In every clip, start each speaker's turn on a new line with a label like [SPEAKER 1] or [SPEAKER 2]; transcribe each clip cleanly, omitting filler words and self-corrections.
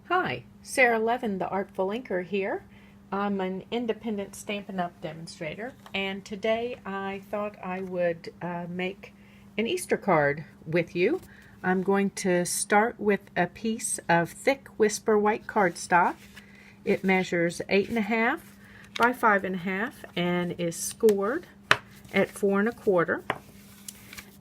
[SPEAKER 1] Hi, Sarah Levin, the Artful Inker here. I'm an independent Stampin' Up! Demonstrator, and today I thought I would make an Easter card with you. I'm going to start with a piece of thick Whisper white cardstock. It measures 8.5 by 5.5 and is scored at 4 1/4.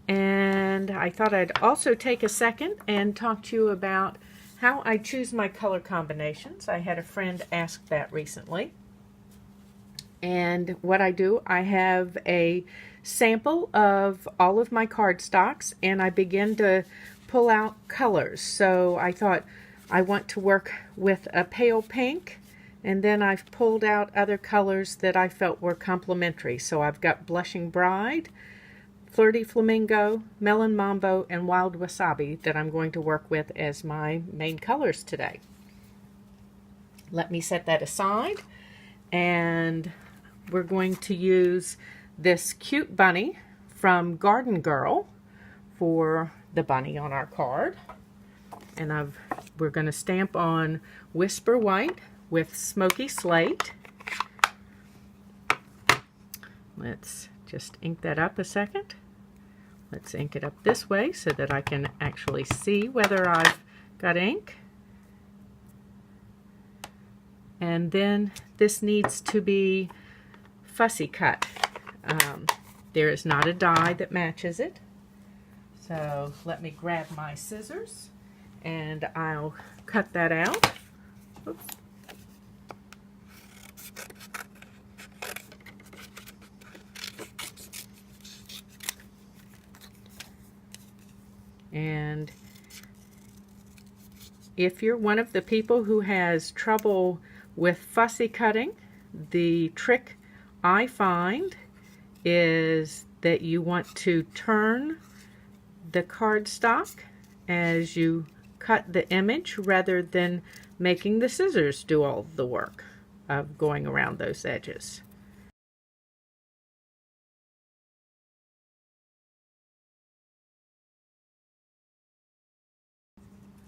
[SPEAKER 1] And I thought I'd also take a second and talk to you about how I choose my color combinations. I had a friend ask that recently. And what I do, I have a sample of all of my cardstocks and I begin to pull out colors. So I thought I want to work with a pale pink, and then I've pulled out other colors that I felt were complementary. So I've got Blushing Bride, Flirty Flamingo, Melon Mambo, and Wild Wasabi that I'm going to work with as my main colors today. Let me set that aside, and we're going to use this cute bunny from Garden Girl for the bunny on our card. And we're going to stamp on Whisper White with Smoky Slate. Let's just ink that up a second. Let's ink it up this way so that I can actually see whether I've got ink. And then this needs to be fussy cut. There is not a die that matches it. So let me grab my scissors and I'll cut that out. Oops. And if you're one of the people who has trouble with fussy cutting, the trick I find is that you want to turn the cardstock as you cut the image rather than making the scissors do all the work of going around those edges.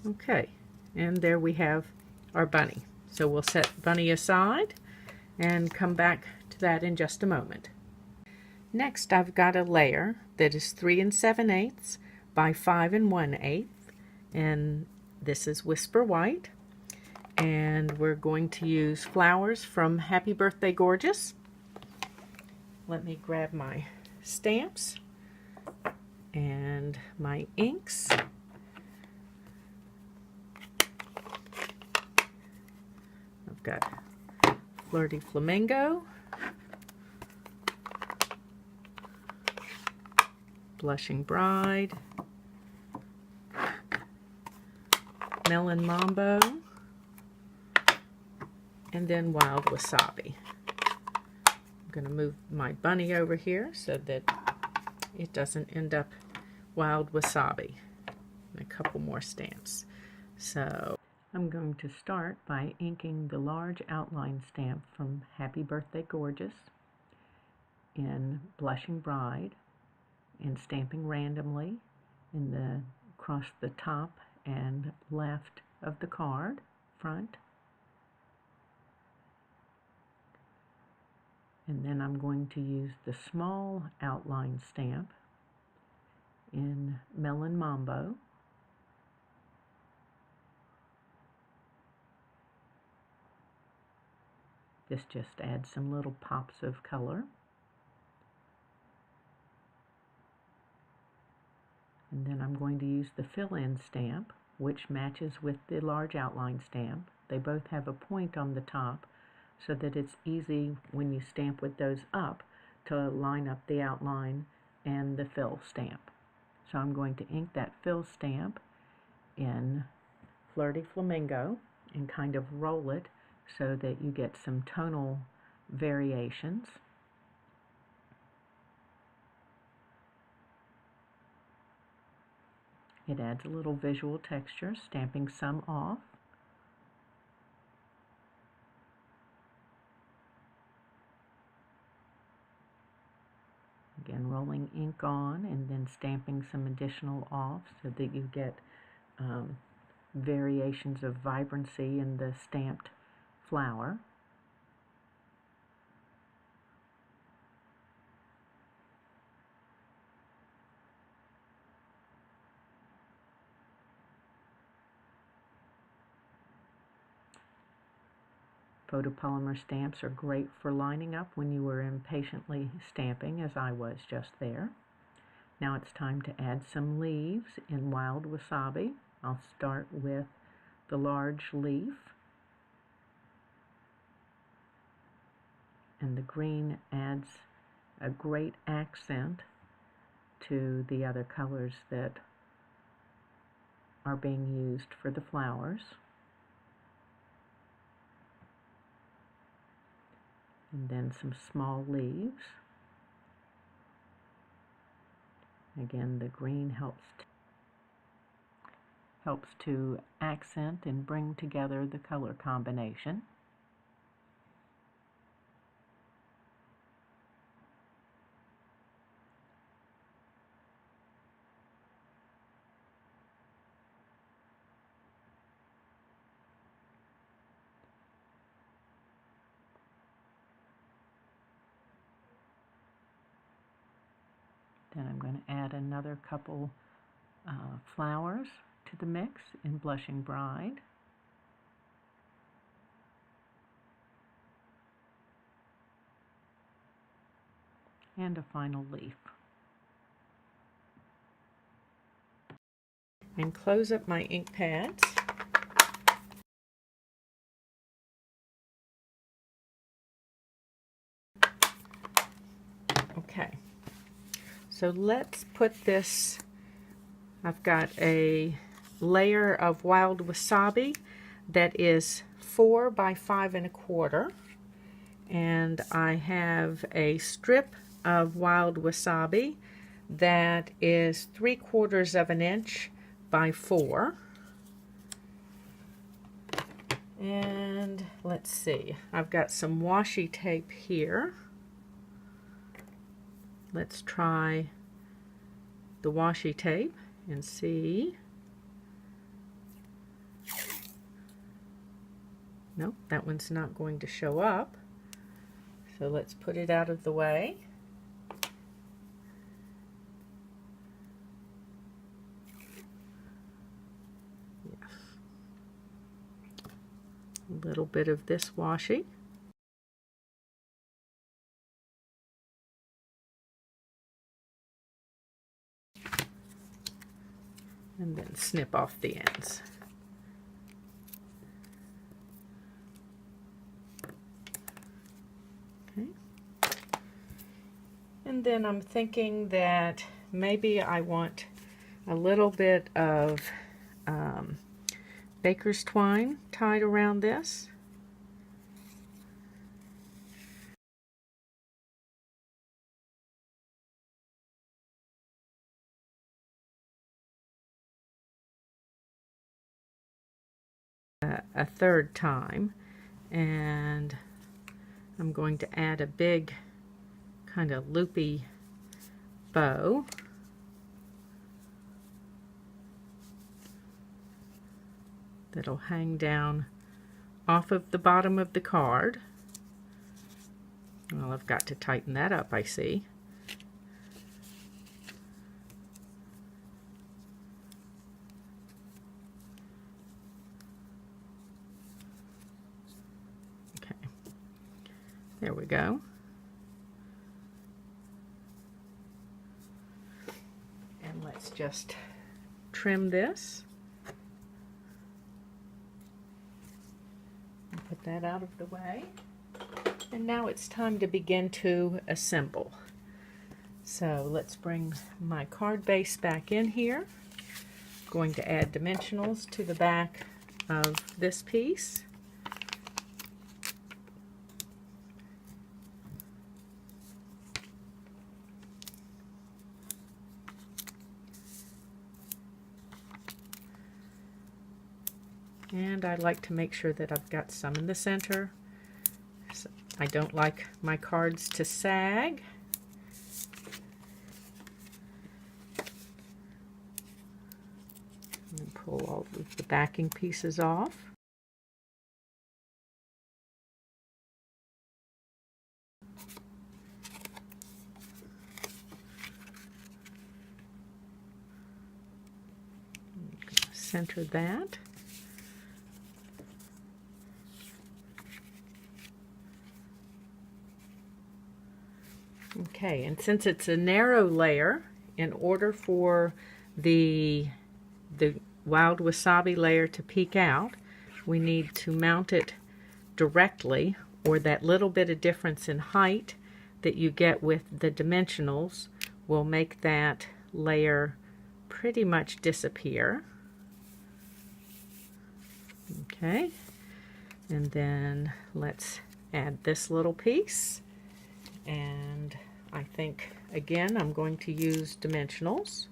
[SPEAKER 1] Okay, and there we have our bunny. So we'll set bunny aside and come back to that in just a moment. Next, I've got a layer that is 3 7/8 by 5 1/8, and this is Whisper White. And we're going to use flowers from Happy Birthday Gorgeous. Let me grab my stamps and my inks. I've got Flirty Flamingo, Blushing Bride, Melon Mambo, and then Wild Wasabi. I'm going to move my bunny over here so that it doesn't end up Wild Wasabi. And a couple more stamps. So I'm going to start by inking the large outline stamp from Happy Birthday Gorgeous in Blushing Bride, and stamping randomly across the top and left of the card front. And then I'm going to use the small outline stamp in Melon Mambo. This just adds some little pops of color. And then I'm going to use the fill-in stamp, which matches with the large outline stamp. They both have a point on the top so that it's easy when you stamp with those up to line up the outline and the fill stamp. So I'm going to ink that fill stamp in Flirty Flamingo and kind of roll it so that you get some tonal variations. It adds a little visual texture, stamping some off. Again, rolling ink on and then stamping some additional off so that you get variations of vibrancy in the stamped flower. Photopolymer stamps are great for lining up when you are impatiently stamping, as I was just there. Now it's time to add some leaves in Wild Wasabi. I'll start with the large leaf, and the green adds a great accent to the other colors that are being used for the flowers. And then some small leaves. Again, the green helps to accent and bring together the color combination. Then I'm going to add another couple flowers to the mix in Blushing Bride. And a final leaf. And close up my ink pads. Okay, so let's put this, I've got a layer of Wild Wasabi that is 4 by 5 1/4, and I have a strip of Wild Wasabi that is 3/4 of an inch by 4. And let's see, I've got some washi tape here. Let's try the washi tape and see. Nope, that one's not going to show up. So let's put it out of the way. Yes. A little bit of this washi. And then snip off the ends. Okay. And then I'm thinking that maybe I want a little bit of baker's twine tied around this. A third time, and I'm going to add a big kind of loopy bow. That'll hang down off of the bottom of the card. Well, I've got to tighten that up, I see. There we go. And let's just trim this. And put that out of the way. And now it's time to begin to assemble. So let's bring my card base back in here. I'm going to add dimensionals to the back of this piece. And I like to make sure that I've got some in the center. So I don't like my cards to sag. And pull all of the backing pieces off. Center that. Okay, and since it's a narrow layer, in order for the wild wasabi layer to peek out, we need to mount it directly, or that little bit of difference in height that you get with the dimensionals will make that layer pretty much disappear. Okay, and then let's add this little piece, and I think again I'm going to use dimensionals.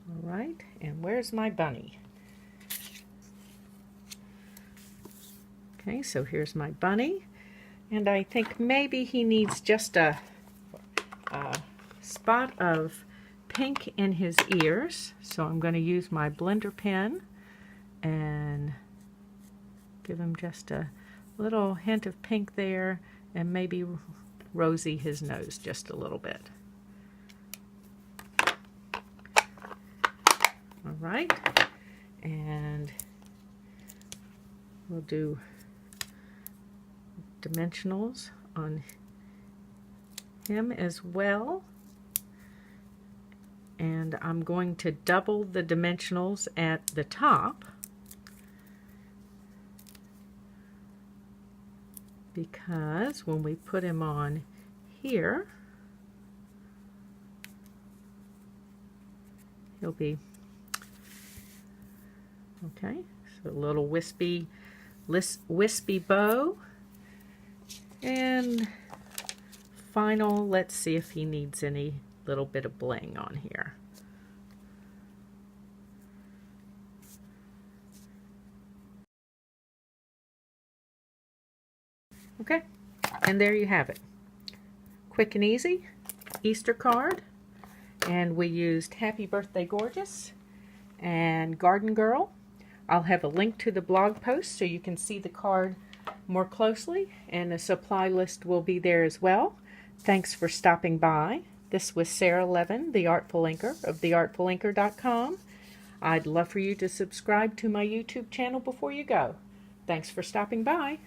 [SPEAKER 1] All right, and where's my bunny? Okay, so here's my bunny, and I think maybe he needs just a spot of pink in his ears, so I'm going to use my blender pen and give him just a little hint of pink there, and maybe rosy his nose just a little bit. All right, and we'll do dimensionals on him as well. And I'm going to double the dimensionals at the top because when we put him on here, he'll be okay. So a little wispy bow. And final, let's see if he needs any little bit of bling on here. Okay, and there you have it. Quick and easy Easter card, and we used Happy Birthday Gorgeous and Garden Girl. I'll have a link to the blog post so you can see the card more closely, and a supply list will be there as well. Thanks for stopping by. This was Sara Levin, the Artful Inker of theartfulinker.com. I'd love for you to subscribe to my YouTube channel before you go. Thanks for stopping by.